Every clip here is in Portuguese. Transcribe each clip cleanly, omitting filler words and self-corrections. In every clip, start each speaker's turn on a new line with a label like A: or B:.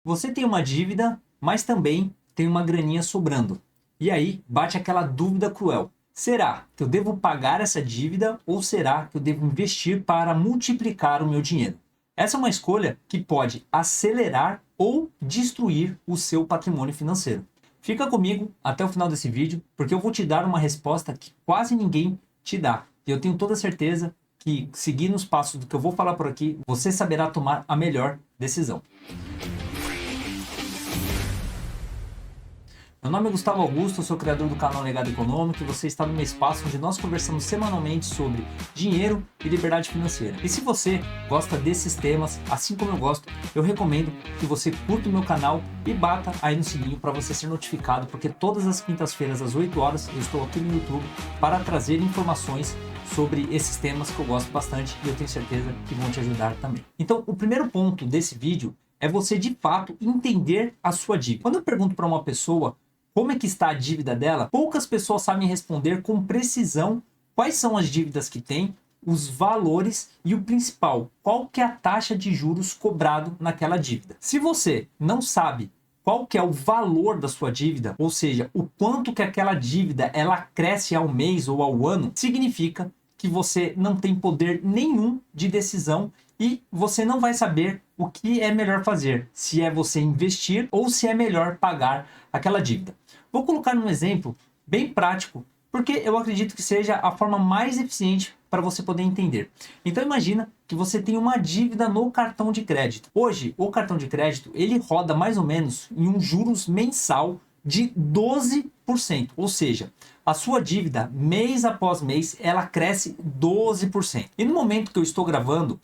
A: Você tem uma dívida, mas também tem uma graninha sobrando. E aí bate aquela dúvida cruel. Será que eu devo pagar essa dívida ou será que eu devo investir para multiplicar o meu dinheiro? Essa é uma escolha que pode acelerar ou destruir o seu patrimônio financeiro. Fica comigo até o final desse vídeo, porque eu vou te dar uma resposta que quase ninguém te dá. E eu tenho toda certeza que, seguindo os passos do que eu vou falar por aqui, você saberá tomar a melhor decisão. Meu nome é Gustavo Augusto, eu sou criador do canal Legado Econômico e você está no meu espaço onde nós conversamos semanalmente sobre dinheiro e liberdade financeira. E se você gosta desses temas, assim como eu gosto, eu recomendo que você curta o meu canal e bata aí no sininho para você ser notificado, porque todas as quintas-feiras às 8 horas eu estou aqui no YouTube para trazer informações sobre esses temas que eu gosto bastante e eu tenho certeza que vão te ajudar também. Então, o primeiro ponto desse vídeo é você de fato entender a sua dívida. Quando eu pergunto para uma pessoa como é que está a dívida dela, poucas pessoas sabem responder com precisão quais são as dívidas que tem, os valores e o principal, qual que é a taxa de juros cobrado naquela dívida. Se você não sabe qual que é o valor da sua dívida, ou seja, o quanto que aquela dívida ela cresce ao mês ou ao ano, significa que você não tem poder nenhum de decisão e você não vai saber o que é melhor fazer, se é você investir ou se é melhor pagar aquela dívida. Vou colocar um exemplo bem prático, porque eu acredito que seja a forma mais eficiente para você poder entender. Então imagina que você tem uma dívida no cartão de crédito. Hoje, o cartão de crédito, ele roda mais ou menos em um juros mensal de 12%, ou seja, a sua dívida mês após mês, ela cresce 12%. E no momento que eu estou gravando,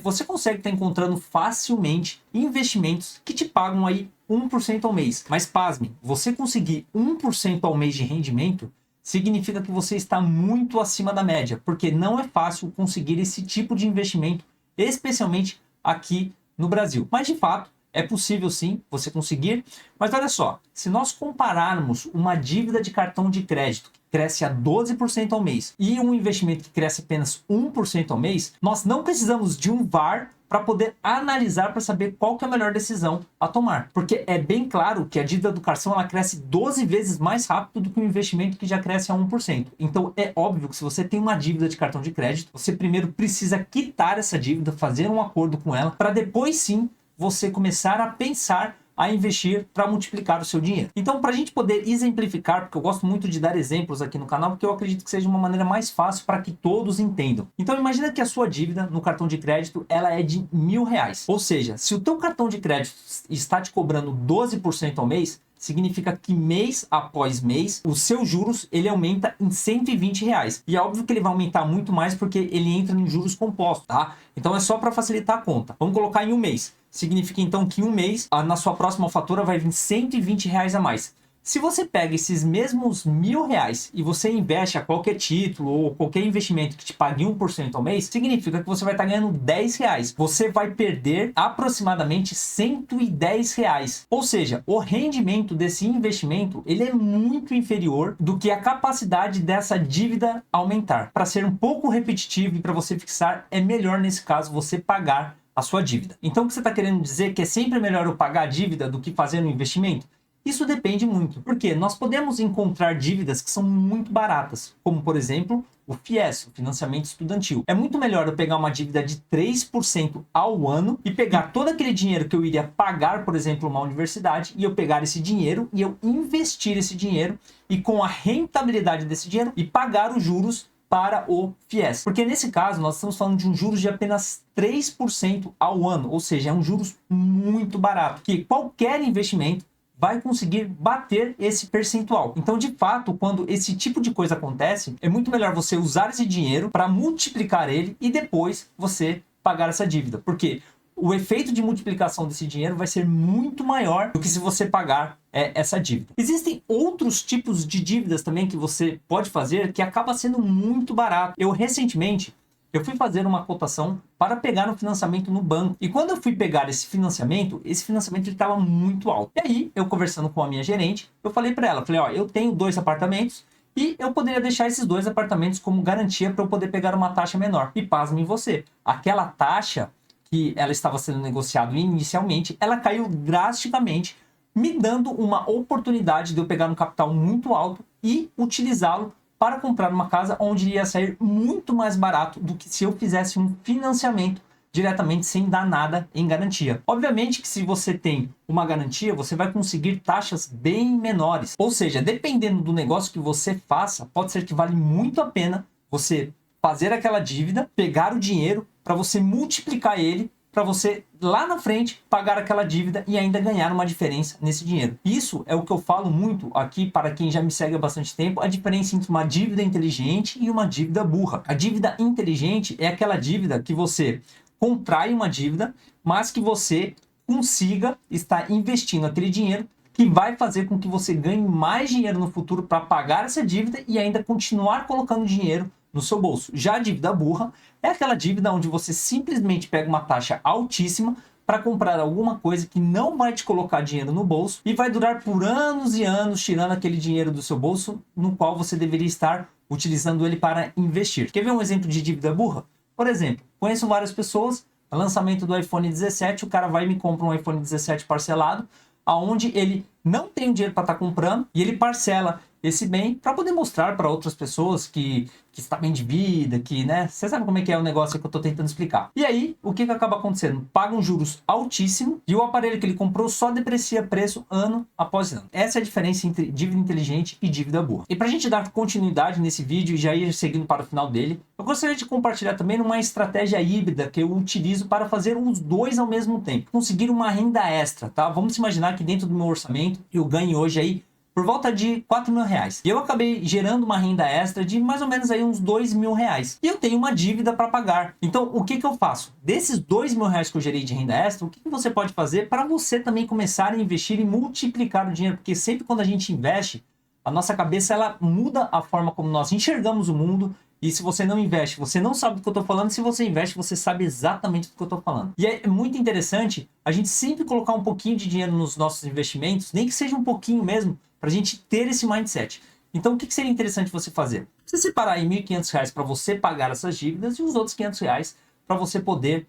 A: você consegue estar encontrando facilmente investimentos que te pagam aí 1% ao mês. Mas pasme, você conseguir 1% ao mês de rendimento significa que você está muito acima da média, porque não é fácil conseguir esse tipo de investimento, especialmente aqui no Brasil. Mas de fato, é possível sim você conseguir. Mas olha só, se nós compararmos uma dívida de cartão de crédito que cresce a 12% ao mês e um investimento que cresce apenas 1% ao mês, nós não precisamos de um VAR para poder analisar para saber qual que é a melhor decisão a tomar. Porque é bem claro que a dívida do cartão ela cresce 12 vezes mais rápido do que um investimento que já cresce a 1%. Então é óbvio que se você tem uma dívida de cartão de crédito, você primeiro precisa quitar essa dívida, fazer um acordo com ela, para depois sim você começar a pensar a investir para multiplicar o seu dinheiro. Então, para a gente poder exemplificar, porque eu gosto muito de dar exemplos aqui no canal, porque eu acredito que seja uma maneira mais fácil para que todos entendam. Então, imagina que a sua dívida no cartão de crédito ela é de R$1.000. Ou seja, se o teu cartão de crédito está te cobrando 12% ao mês, significa que mês após mês, os seus juros ele aumenta em R$120. E é óbvio que ele vai aumentar muito mais porque ele entra em juros compostos, tá? Então é só para facilitar a conta. Vamos colocar em um mês. Significa então que um mês, na sua próxima fatura vai vir R$120 a mais. Se você pega esses mesmos R$1.000 e você investe a qualquer título ou qualquer investimento que te pague 1% ao mês, significa que você vai estar ganhando R$10. Você vai perder aproximadamente R$110. Ou seja, o rendimento desse investimento ele é muito inferior do que a capacidade dessa dívida aumentar. Para ser um pouco repetitivo e para você fixar, é melhor nesse caso você pagar a sua dívida. Então o que você está querendo dizer que é sempre melhor eu pagar a dívida do que fazer um investimento? Isso depende muito, porque nós podemos encontrar dívidas que são muito baratas, como por exemplo o FIES, o financiamento estudantil. É muito melhor eu pegar uma dívida de 3% ao ano e pegar todo aquele dinheiro que eu iria pagar, por exemplo, uma universidade, e eu pegar esse dinheiro e eu investir esse dinheiro e com a rentabilidade desse dinheiro e pagar os juros para o FIES. Porque nesse caso nós estamos falando de um juros de apenas 3% ao ano, ou seja, é um juros muito barato, que qualquer investimento vai conseguir bater esse percentual. Então, de fato, quando esse tipo de coisa acontece, é muito melhor você usar esse dinheiro para multiplicar ele e depois você pagar essa dívida. Porque o efeito de multiplicação desse dinheiro vai ser muito maior do que se você pagar essa dívida. Existem outros tipos de dívidas também que você pode fazer que acaba sendo muito barato. Eu recentemente eu fui fazer uma cotação para pegar um financiamento no banco. E quando eu fui pegar esse financiamento estava muito alto. E aí, eu conversando com a minha gerente, eu falei para ela, ó, eu tenho 2 apartamentos e eu poderia deixar esses 2 apartamentos como garantia para eu poder pegar uma taxa menor. E pasmem você, aquela taxa que ela estava sendo negociada inicialmente, ela caiu drasticamente, me dando uma oportunidade de eu pegar um capital muito alto e utilizá-lo para comprar uma casa onde ia sair muito mais barato do que se eu fizesse um financiamento diretamente sem dar nada em garantia. Obviamente que se você tem uma garantia, você vai conseguir taxas bem menores. Ou seja, dependendo do negócio que você faça, pode ser que vale muito a pena você fazer aquela dívida, pegar o dinheiro para você multiplicar ele, para você lá na frente pagar aquela dívida e ainda ganhar uma diferença nesse dinheiro. Isso é o que eu falo muito aqui para quem já me segue há bastante tempo, a diferença entre uma dívida inteligente e uma dívida burra. A dívida inteligente é aquela dívida que você contrai uma dívida, mas que você consiga estar investindo aquele dinheiro que vai fazer com que você ganhe mais dinheiro no futuro para pagar essa dívida e ainda continuar colocando dinheiro no seu bolso. Já a dívida burra é aquela dívida onde você simplesmente pega uma taxa altíssima para comprar alguma coisa que não vai te colocar dinheiro no bolso e vai durar por anos e anos tirando aquele dinheiro do seu bolso, no qual você deveria estar utilizando ele para investir. Quer ver um exemplo de dívida burra? Por exemplo, conheço várias pessoas, no lançamento do iPhone 17, o cara vai e me compra um iPhone 17 parcelado, aonde ele não tem o dinheiro para estar comprando e ele parcela esse bem para poder mostrar para outras pessoas que está bem de vida, que, né, você sabe como é que é o negócio que eu estou tentando explicar. E aí, o que acaba acontecendo? Pagam juros altíssimos e o aparelho que ele comprou só deprecia preço ano após ano. Essa é a diferença entre dívida inteligente e dívida burra. E para a gente dar continuidade nesse vídeo e já ir seguindo para o final dele, eu gostaria de compartilhar também uma estratégia híbrida que eu utilizo para fazer os dois ao mesmo tempo. Conseguir uma renda extra, tá? Vamos imaginar que dentro do meu orçamento eu ganho hoje aí por volta de 4 mil reais. E eu acabei gerando uma renda extra de mais ou menos aí uns 2 mil reais. E eu tenho uma dívida para pagar. Então, o que eu faço? Desses 2 mil reais que eu gerei de renda extra, o que você pode fazer para você também começar a investir e multiplicar o dinheiro? Porque sempre quando a gente investe, a nossa cabeça ela muda a forma como nós enxergamos o mundo. E se você não investe, você não sabe do que eu estou falando. Se você investe, você sabe exatamente do que eu estou falando. E é muito interessante a gente sempre colocar um pouquinho de dinheiro nos nossos investimentos, nem que seja um pouquinho mesmo, para a gente ter esse mindset. Então, o que seria interessante você fazer? Você separar aí R$ 1.500 para você pagar essas dívidas e os outros R$ 500 para você poder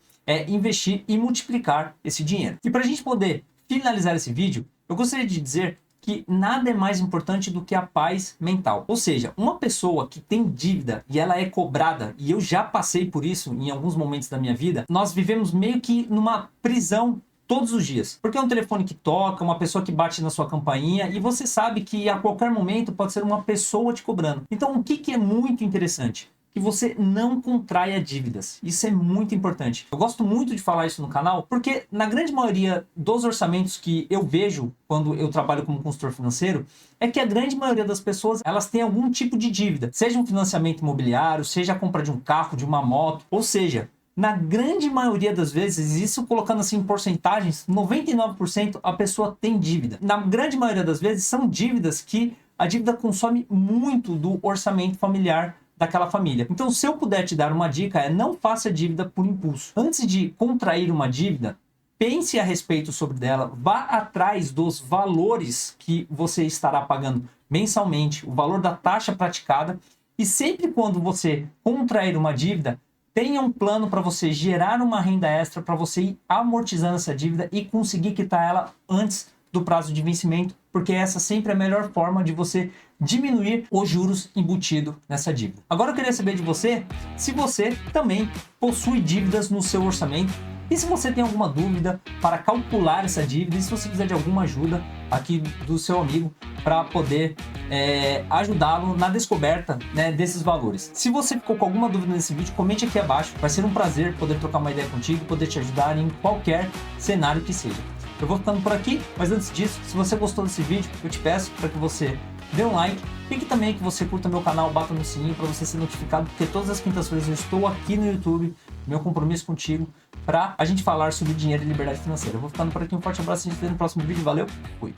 A: investir e multiplicar esse dinheiro. E para a gente poder finalizar esse vídeo, eu gostaria de dizer que nada é mais importante do que a paz mental. Ou seja, uma pessoa que tem dívida e ela é cobrada, e eu já passei por isso em alguns momentos da minha vida, nós vivemos meio que numa prisão todos os dias. Porque é um telefone que toca, uma pessoa que bate na sua campainha e você sabe que a qualquer momento pode ser uma pessoa te cobrando. Então, o que é muito interessante? Que você não contraia dívidas. Isso é muito importante. Eu gosto muito de falar isso no canal, porque na grande maioria dos orçamentos que eu vejo quando eu trabalho como consultor financeiro, é que a grande maioria das pessoas, elas têm algum tipo de dívida. Seja um financiamento imobiliário, seja a compra de um carro, de uma moto, ou seja, na grande maioria das vezes, isso colocando assim em porcentagens, 99% a pessoa tem dívida. Na grande maioria das vezes, são dívidas que a dívida consome muito do orçamento familiar daquela família. Então, se eu puder te dar uma dica, não faça dívida por impulso. Antes de contrair uma dívida, pense a respeito sobre dela, vá atrás dos valores que você estará pagando mensalmente, o valor da taxa praticada, e sempre quando você contrair uma dívida, tenha um plano para você gerar uma renda extra, para você ir amortizando essa dívida e conseguir quitar ela antes do prazo de vencimento, porque essa sempre é a melhor forma de você diminuir os juros embutidos nessa dívida. Agora eu queria saber de você se você também possui dívidas no seu orçamento e se você tem alguma dúvida para calcular essa dívida e se você precisar de alguma ajuda aqui do seu amigo para poder ajudá-lo na descoberta, né, desses valores. Se você ficou com alguma dúvida nesse vídeo, comente aqui abaixo. Vai ser um prazer poder trocar uma ideia contigo, poder te ajudar em qualquer cenário que seja. Eu vou ficando por aqui, mas antes disso, se você gostou desse vídeo, eu te peço para que você dê um like e que também que você curta meu canal, bata no sininho para você ser notificado, porque todas as quintas-feiras eu estou aqui no YouTube, meu compromisso contigo, para a gente falar sobre dinheiro e liberdade financeira. Eu vou ficando por aqui, um forte abraço e a gente se vê no próximo vídeo. Valeu, fui!